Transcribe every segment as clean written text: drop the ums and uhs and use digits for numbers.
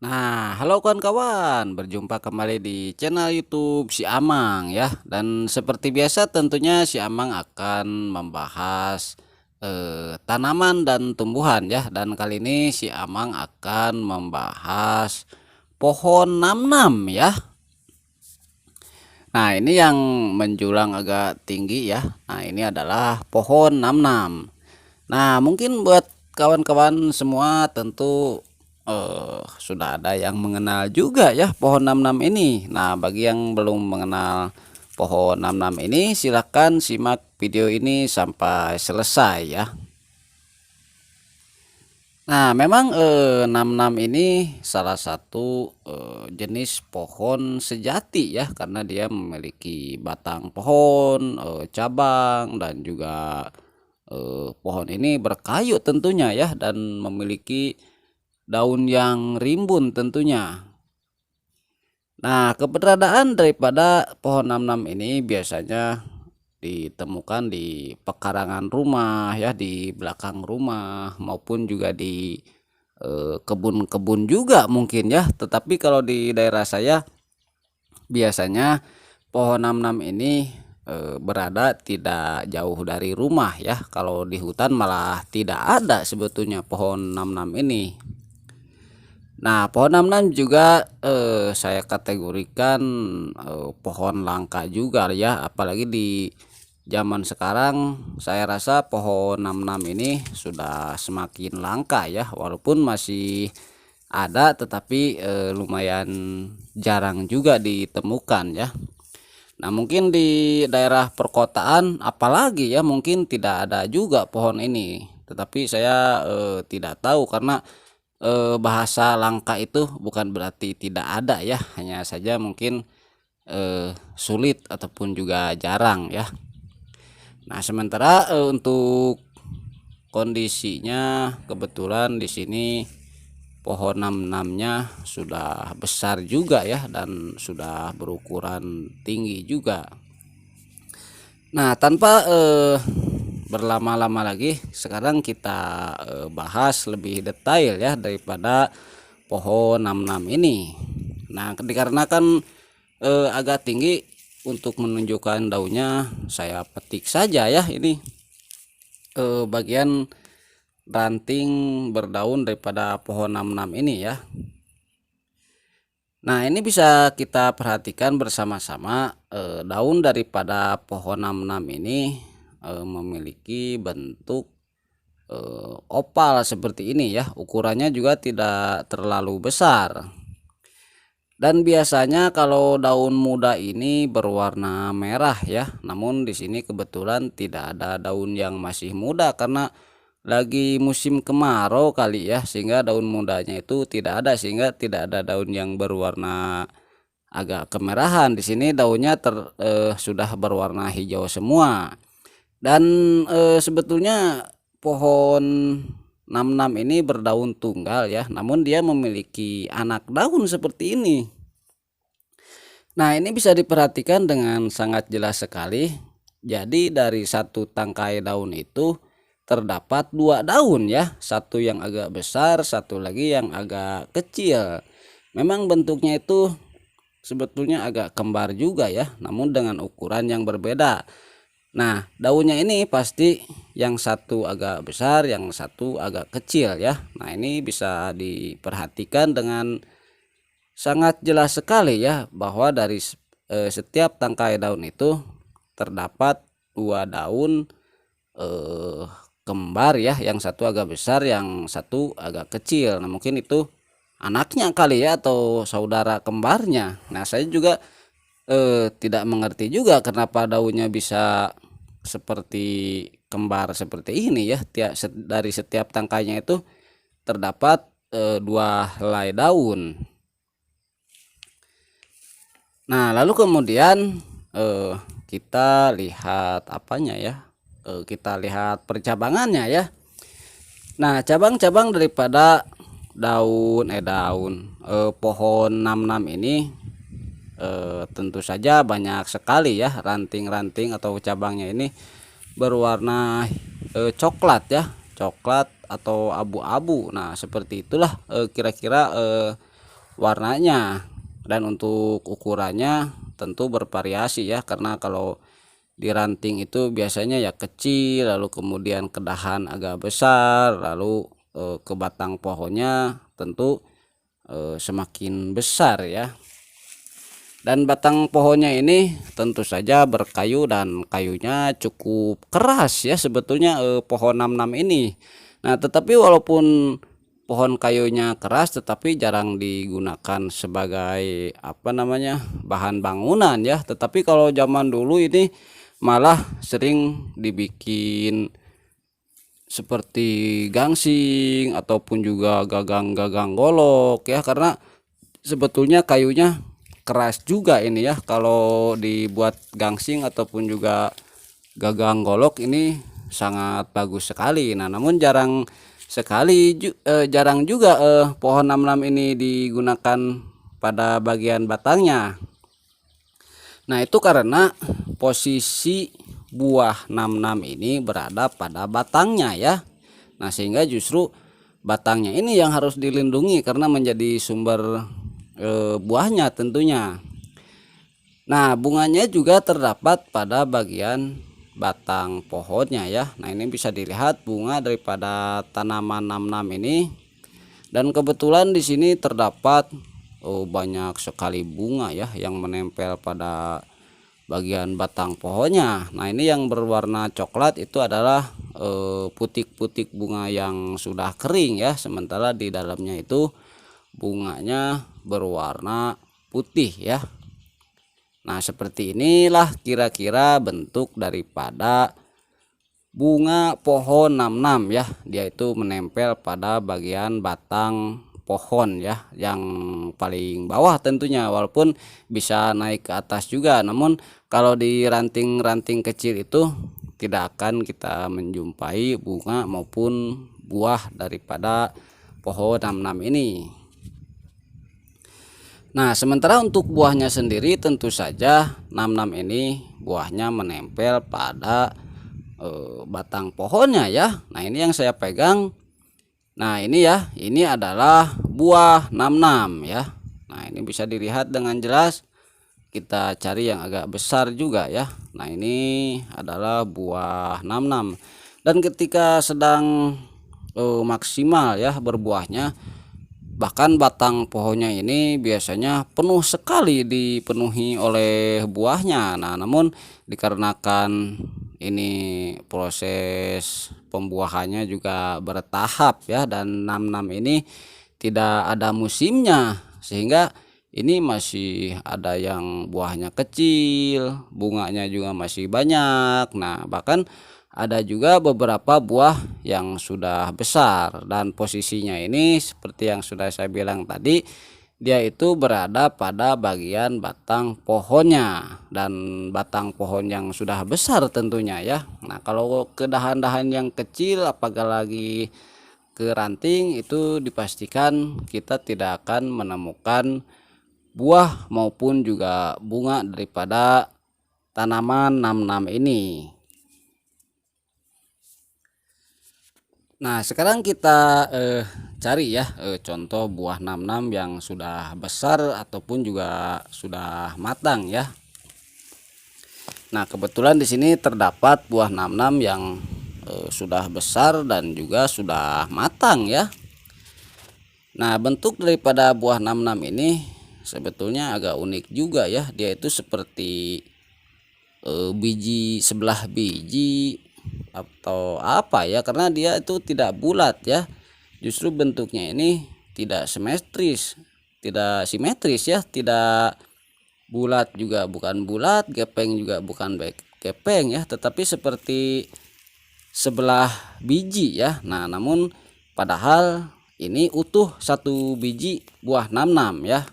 Nah, halo kawan-kawan, berjumpa kembali di channel YouTube si Amang ya. Dan seperti biasa tentunya si Amang akan membahas tanaman dan tumbuhan ya. Dan kali ini si Amang akan membahas pohon namnam ya. Nah, ini yang menjulang agak tinggi ya. Nah, ini adalah pohon namnam. Nah, mungkin buat kawan-kawan semua tentu sudah ada yang mengenal juga ya pohon namnam ini. Nah, bagi yang belum mengenal pohon namnam ini, silakan simak video ini sampai selesai ya. Nah, memang namnam ini salah satu jenis pohon sejati ya, karena dia memiliki batang pohon, cabang, dan juga pohon ini berkayu tentunya ya, dan memiliki daun yang rimbun tentunya. Nah, keberadaan daripada pohon namnam ini biasanya ditemukan di pekarangan rumah ya, di belakang rumah, maupun juga di kebun-kebun juga mungkin ya. Tetapi kalau di daerah saya biasanya pohon namnam ini berada tidak jauh dari rumah ya. Kalau di hutan malah tidak ada sebetulnya pohon namnam ini. Nah, pohon namnam juga saya kategorikan pohon langka juga ya, apalagi di zaman sekarang. Saya rasa pohon namnam ini sudah semakin langka ya, walaupun masih ada, tetapi lumayan jarang juga ditemukan ya. Nah, mungkin di daerah perkotaan apalagi ya, mungkin tidak ada juga pohon ini. Tetapi saya tidak tahu, karena bahasa langka itu bukan berarti tidak ada ya, hanya saja mungkin sulit ataupun juga jarang ya. Nah, sementara untuk kondisinya kebetulan di sini pohon namnamnya sudah besar juga ya, dan sudah berukuran tinggi juga. Nah, tanpa berlama-lama lagi, sekarang kita bahas lebih detail ya daripada pohon namnam ini. Nah, dikarenakan agak tinggi, untuk menunjukkan daunnya saya petik saja ya, ini bagian ranting berdaun daripada pohon namnam ini ya. Nah, ini bisa kita perhatikan bersama-sama, daun daripada pohon namnam ini memiliki bentuk opal seperti ini ya. Ukurannya juga tidak terlalu besar. Dan biasanya kalau daun muda ini berwarna merah ya. Namun di sini kebetulan tidak ada daun yang masih muda, karena lagi musim kemarau kali ya, sehingga daun mudanya itu tidak ada, sehingga tidak ada daun yang berwarna agak kemerahan. Di sini daunnya sudah berwarna hijau semua. Dan sebetulnya pohon namnam ini berdaun tunggal ya, namun dia memiliki anak daun seperti ini. Nah, ini bisa diperhatikan dengan sangat jelas sekali. Jadi dari satu tangkai daun itu terdapat dua daun ya, satu yang agak besar, satu lagi yang agak kecil. Memang bentuknya itu sebetulnya agak kembar juga ya, namun dengan ukuran yang berbeda. Nah, daunnya ini pasti yang satu agak besar, yang satu agak kecil ya. Nah, ini bisa diperhatikan dengan sangat jelas sekali ya, bahwa dari setiap tangkai daun itu terdapat dua daun eh, kembar ya, yang satu agak besar, yang satu agak kecil. Nah, mungkin itu anaknya kali ya, atau saudara kembarnya. Nah, saya juga tidak mengerti juga kenapa daunnya bisa seperti kembar seperti ini ya. Dari setiap tangkainya itu terdapat dua helai daun. Nah, lalu kemudian kita lihat apanya ya, kita lihat percabangannya ya. Nah, cabang-cabang daripada pohon namnam ini tentu saja banyak sekali ya, ranting-ranting atau cabangnya ini berwarna coklat ya, coklat atau abu-abu. Nah, seperti itulah kira-kira warnanya. Dan untuk ukurannya tentu bervariasi ya, karena kalau di ranting itu biasanya ya kecil, lalu kemudian ke dahan agak besar, lalu ke batang pohonnya tentu semakin besar ya. Dan batang pohonnya ini tentu saja berkayu dan kayunya cukup keras ya sebetulnya pohon namnam ini. Nah, tetapi walaupun pohon kayunya keras tetapi jarang digunakan sebagai bahan bangunan ya. Tetapi kalau zaman dulu ini malah sering dibikin seperti gangsing ataupun juga gagang-gagang golok ya, karena sebetulnya kayunya keras juga ini ya. Kalau dibuat gangsing ataupun juga gagang golok ini sangat bagus sekali. Nah, namun jarang juga pohon namnam ini digunakan pada bagian batangnya. Nah, itu karena posisi buah namnam ini berada pada batangnya ya. Nah, sehingga justru batangnya ini yang harus dilindungi karena menjadi sumber buahnya tentunya. Nah, bunganya juga terdapat pada bagian batang pohonnya ya. Nah, ini bisa dilihat bunga daripada tanaman namnam ini. Dan kebetulan di sini terdapat banyak sekali bunga ya yang menempel pada bagian batang pohonnya. Nah, ini yang berwarna coklat itu adalah putik-putik bunga yang sudah kering ya, sementara di dalamnya itu bunganya berwarna putih ya. Nah, seperti inilah kira-kira bentuk daripada bunga pohon namnam ya. Dia itu menempel pada bagian batang pohon ya, yang paling bawah tentunya, walaupun bisa naik ke atas juga. Namun kalau di ranting-ranting kecil itu tidak akan kita menjumpai bunga maupun buah daripada pohon namnam ini. Nah, sementara untuk buahnya sendiri tentu saja namnam ini buahnya menempel pada batang pohonnya ya. Nah, ini yang saya pegang. Nah, ini ya, ini adalah buah namnam ya. Nah, ini bisa dilihat dengan jelas. Kita cari yang agak besar juga ya. Nah, ini adalah buah namnam. Dan ketika sedang maksimal ya berbuahnya, bahkan batang pohonnya ini biasanya penuh sekali dipenuhi oleh buahnya. Nah, namun dikarenakan ini proses pembuahannya juga bertahap ya, dan namnam ini tidak ada musimnya, sehingga ini masih ada yang buahnya kecil, bunganya juga masih banyak. Nah, bahkan ada juga beberapa buah yang sudah besar, dan posisinya ini seperti yang sudah saya bilang tadi, dia itu berada pada bagian batang pohonnya, dan batang pohon yang sudah besar tentunya ya. Nah, kalau ke dahan-dahan yang kecil apalagi ke ranting itu dipastikan kita tidak akan menemukan buah maupun juga bunga daripada tanaman namnam ini. Nah, sekarang kita cari ya contoh buah namnam yang sudah besar ataupun juga sudah matang ya. Nah, kebetulan di sini terdapat buah namnam yang sudah besar dan juga sudah matang ya. Nah, bentuk daripada buah namnam ini sebetulnya agak unik juga ya. Dia itu seperti biji sebelah biji atau apa ya, karena dia itu tidak bulat ya. Justru bentuknya ini tidak simetris ya, tidak bulat juga bukan bulat, gepeng juga bukan gepeng ya, tetapi seperti sebelah biji ya. Nah, namun padahal ini utuh satu biji buah namnam ya.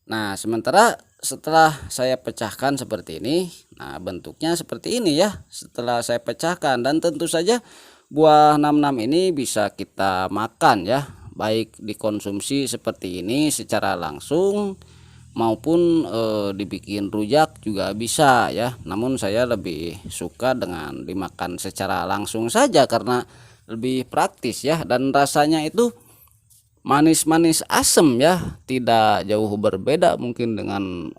Nah, sementara setelah saya pecahkan seperti ini, nah bentuknya seperti ini ya setelah saya pecahkan. Dan tentu saja buah namnam ini bisa kita makan ya, baik dikonsumsi seperti ini secara langsung maupun dibikin rujak juga bisa ya. Namun saya lebih suka dengan dimakan secara langsung saja karena lebih praktis ya, dan rasanya itu manis-manis asem ya, tidak jauh berbeda mungkin dengan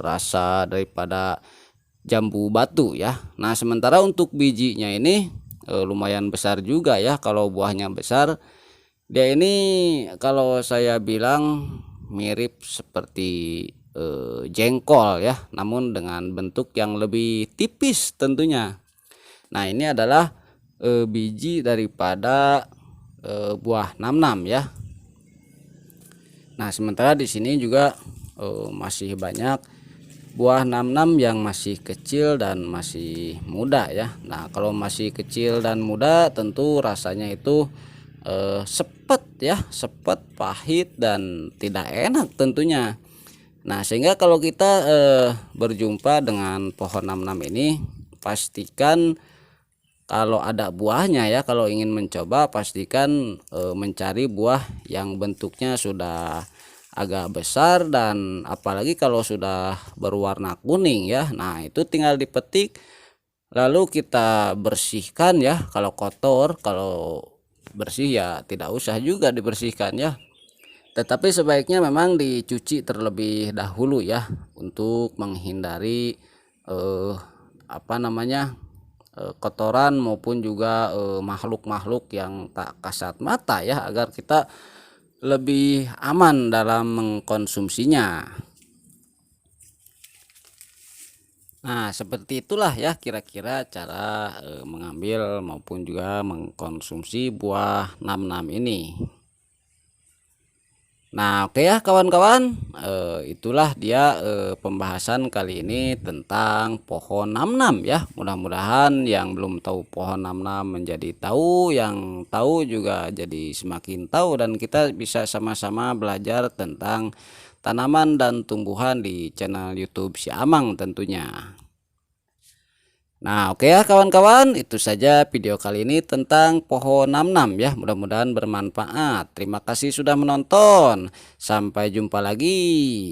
rasa daripada jambu batu ya. Nah, sementara untuk bijinya ini lumayan besar juga ya. Kalau buahnya besar, dia ini kalau saya bilang mirip seperti jengkol ya, namun dengan bentuk yang lebih tipis tentunya. Nah, ini adalah biji daripada buah namnam ya. Nah, sementara di sini juga masih banyak buah namnam yang masih kecil dan masih muda ya. Nah, kalau masih kecil dan muda tentu rasanya itu sepet ya, sepet, pahit, dan tidak enak tentunya. Nah, sehingga kalau kita berjumpa dengan pohon namnam ini, pastikan kalau ada buahnya ya, kalau ingin mencoba pastikan mencari buah yang bentuknya sudah agak besar, dan apalagi kalau sudah berwarna kuning ya. Nah, itu tinggal dipetik lalu kita bersihkan ya. Kalau kotor, kalau bersih ya tidak usah juga dibersihkan ya. Tetapi sebaiknya memang dicuci terlebih dahulu ya, untuk menghindari apa namanya, kotoran maupun juga makhluk-makhluk yang tak kasat mata ya, agar kita lebih aman dalam mengkonsumsinya. Nah, seperti itulah ya kira-kira cara mengambil maupun juga mengkonsumsi buah namnam ini. Nah, oke ya kawan-kawan, itulah dia pembahasan kali ini tentang pohon namnam ya. Mudah-mudahan yang belum tahu pohon namnam menjadi tahu, yang tahu juga jadi semakin tahu, dan kita bisa sama-sama belajar tentang tanaman dan tumbuhan di channel YouTube Si Amang tentunya. Nah, oke ya kawan-kawan, itu saja video kali ini tentang pohon namnam ya. Mudah-mudahan bermanfaat. Terima kasih sudah menonton. Sampai jumpa lagi.